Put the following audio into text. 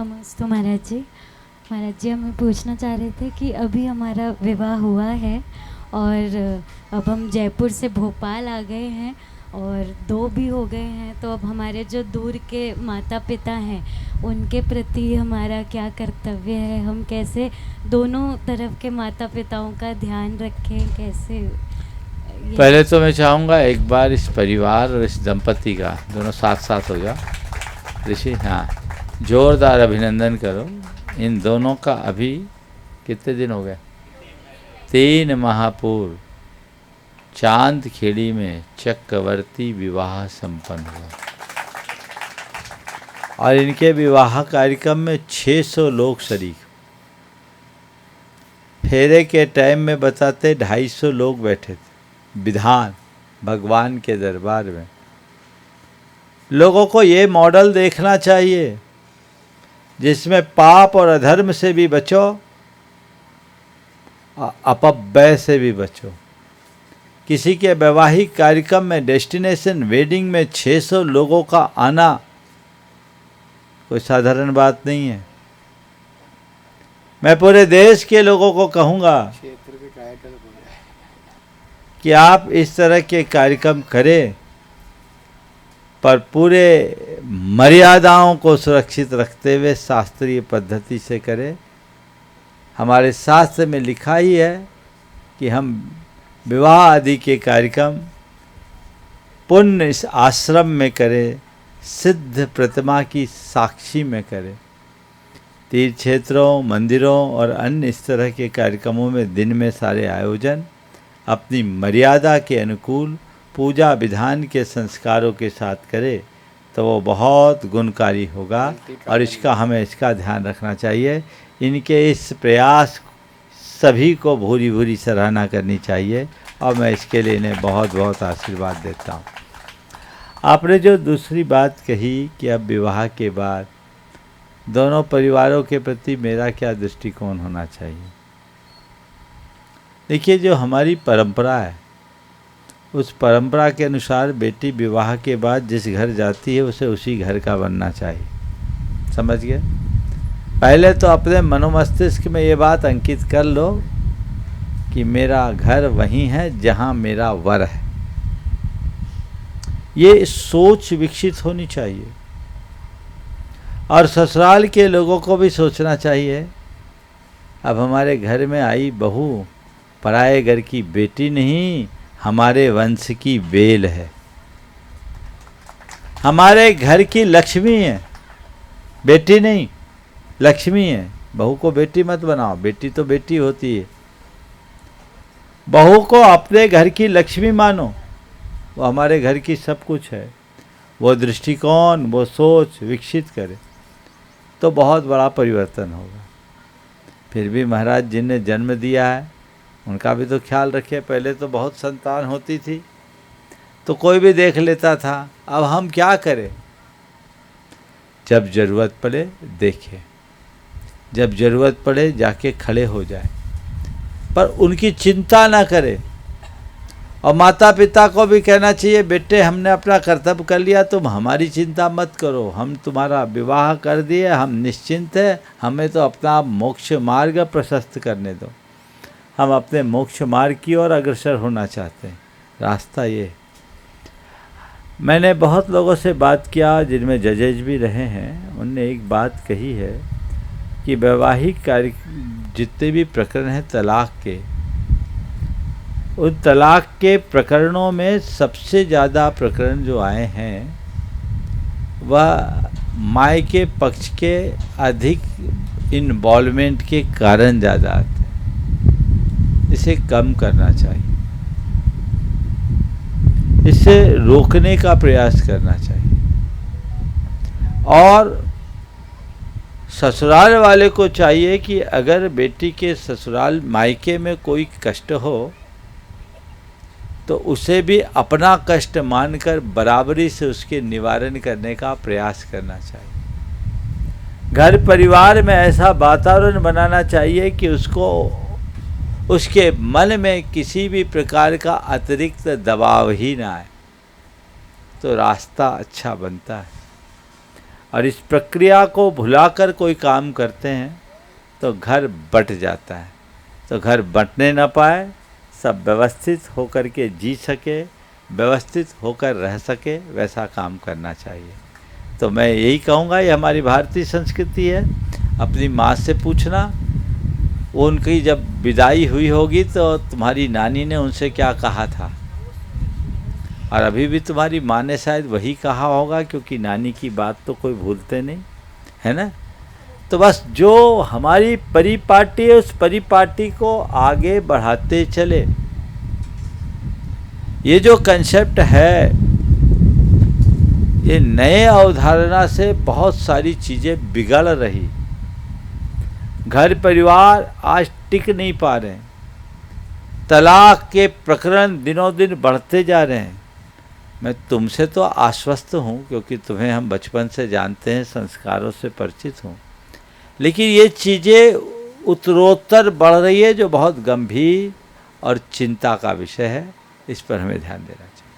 नमस्ते महाराज जी। महाराज जी, हमें पूछना चाह रहे थे कि अभी हमारा विवाह हुआ है और अब हम जयपुर से भोपाल आ गए हैं और 2 भी हो गए हैं, तो अब हमारे जो दूर के माता पिता हैं उनके प्रति हमारा क्या कर्तव्य है? हम कैसे दोनों तरफ के माता पिताओं का ध्यान रखें? कैसे पहले तो मैं चाहूँगा एक बार इस परिवार और इस दंपति का दोनों साथ साथ हो जाओ ऋषि। हाँ, जोरदार अभिनंदन करो इन दोनों का। अभी कितने दिन हो गए? 3 माह पूर्व चांद खेड़ी में चक्रवर्ती विवाह संपन्न हुआ और इनके विवाह कार्यक्रम में 600 लोग शरीक। फेरे के टाइम में बताते 250 लोग बैठे थे। विधान भगवान के दरबार में लोगों को ये मॉडल देखना चाहिए जिसमें पाप और अधर्म से भी बचो, अपव्यय से भी बचो। किसी के वैवाहिक कार्यक्रम में डेस्टिनेशन वेडिंग में 600 लोगों का आना कोई साधारण बात नहीं है। मैं पूरे देश के लोगों को कहूँगा कि आप इस तरह के कार्यक्रम करें, पर पूरे मर्यादाओं को सुरक्षित रखते हुए शास्त्रीय पद्धति से करें। हमारे शास्त्र में लिखा ही है कि हम विवाह आदि के कार्यक्रम पुण्य इस आश्रम में करें, सिद्ध प्रतिमा की साक्षी में करें। तीर्थ क्षेत्रों, मंदिरों और अन्य इस तरह के कार्यक्रमों में दिन में सारे आयोजन अपनी मर्यादा के अनुकूल पूजा विधान के संस्कारों के साथ करें तो वो बहुत गुणकारी होगा और हमें इसका ध्यान रखना चाहिए। इनके इस प्रयास सभी को भूरी भूरी सराहना करनी चाहिए और मैं इसके लिए इन्हें बहुत बहुत आशीर्वाद देता हूँ। आपने जो दूसरी बात कही कि अब विवाह के बाद दोनों परिवारों के प्रति मेरा क्या दृष्टिकोण होना चाहिए। देखिए, जो हमारी परंपरा है उस परंपरा के अनुसार बेटी विवाह के बाद जिस घर जाती है उसे उसी घर का बनना चाहिए। समझ गए? पहले तो अपने मनोमस्तिष्क में ये बात अंकित कर लो कि मेरा घर वहीं है जहां मेरा वर है। ये सोच विकसित होनी चाहिए और ससुराल के लोगों को भी सोचना चाहिए, अब हमारे घर में आई बहू पराये घर की बेटी नहीं, हमारे वंश की बेल है, हमारे घर की लक्ष्मी है, बेटी नहीं लक्ष्मी है। बहू को बेटी मत बनाओ, बेटी तो बेटी होती है। बहू को अपने घर की लक्ष्मी मानो, वो हमारे घर की सब कुछ है। वो दृष्टिकोण, वो सोच विकसित करे तो बहुत बड़ा परिवर्तन होगा। फिर भी महाराज जिन्हें जन्म दिया है उनका भी तो ख्याल रखे। पहले तो बहुत संतान होती थी तो कोई भी देख लेता था, अब हम क्या करें? जब ज़रूरत पड़े देखें, जब ज़रूरत पड़े जाके खड़े हो जाए, पर उनकी चिंता ना करें। और माता पिता को भी कहना चाहिए, बेटे हमने अपना कर्तव्य कर लिया, तुम हमारी चिंता मत करो, हम तुम्हारा विवाह कर दिए, हम निश्चिंत हैं, हमें तो अपना मोक्ष मार्ग प्रशस्त करने दो। हम अपने मोक्ष मार्ग की ओर अग्रसर होना चाहते हैं, रास्ता ये। मैंने बहुत लोगों से बात किया जिनमें जजेज भी रहे हैं, उनने एक बात कही है कि वैवाहिक कार्य जितने भी प्रकरण हैं तलाक के, उन तलाक के प्रकरणों में सबसे ज़्यादा प्रकरण जो आए हैं वह मायके पक्ष के अधिक इन्वॉल्वमेंट के कारण ज़्यादा आते हैं। इसे कम करना चाहिए, इसे रोकने का प्रयास करना चाहिए। और ससुराल वाले को चाहिए कि अगर बेटी के ससुराल मायके में कोई कष्ट हो तो उसे भी अपना कष्ट मानकर बराबरी से उसके निवारण करने का प्रयास करना चाहिए। घर परिवार में ऐसा वातावरण बनाना चाहिए कि उसके मन में किसी भी प्रकार का अतिरिक्त दबाव ही ना आए, तो रास्ता अच्छा बनता है। और इस प्रक्रिया को भुलाकर कोई काम करते हैं तो घर बँट जाता है। तो घर बँटने न पाए, सब व्यवस्थित होकर के जी सके, व्यवस्थित होकर रह सके, वैसा काम करना चाहिए। तो मैं यही कहूँगा, ये हमारी भारतीय संस्कृति है। अपनी माँ से पूछना, वो उनकी जब विदाई हुई होगी तो तुम्हारी नानी ने उनसे क्या कहा था, और अभी भी तुम्हारी माँ ने शायद वही कहा होगा, क्योंकि नानी की बात तो कोई भूलते नहीं, है ना। तो बस जो हमारी परिपाटी है, उस परिपाटी को आगे बढ़ाते चले। ये जो कंसेप्ट है, ये नए अवधारणा से बहुत सारी चीज़ें बिगड़ रही। घर परिवार आज टिक नहीं पा रहे हैं। तलाक के प्रकरण दिनों दिन बढ़ते जा रहे हैं। मैं तुमसे तो आश्वस्त हूँ, क्योंकि तुम्हें हम बचपन से जानते हैं, संस्कारों से परिचित हूँ, लेकिन ये चीज़ें उत्तरोत्तर बढ़ रही है, जो बहुत गंभीर और चिंता का विषय है। इस पर हमें ध्यान देना चाहिए।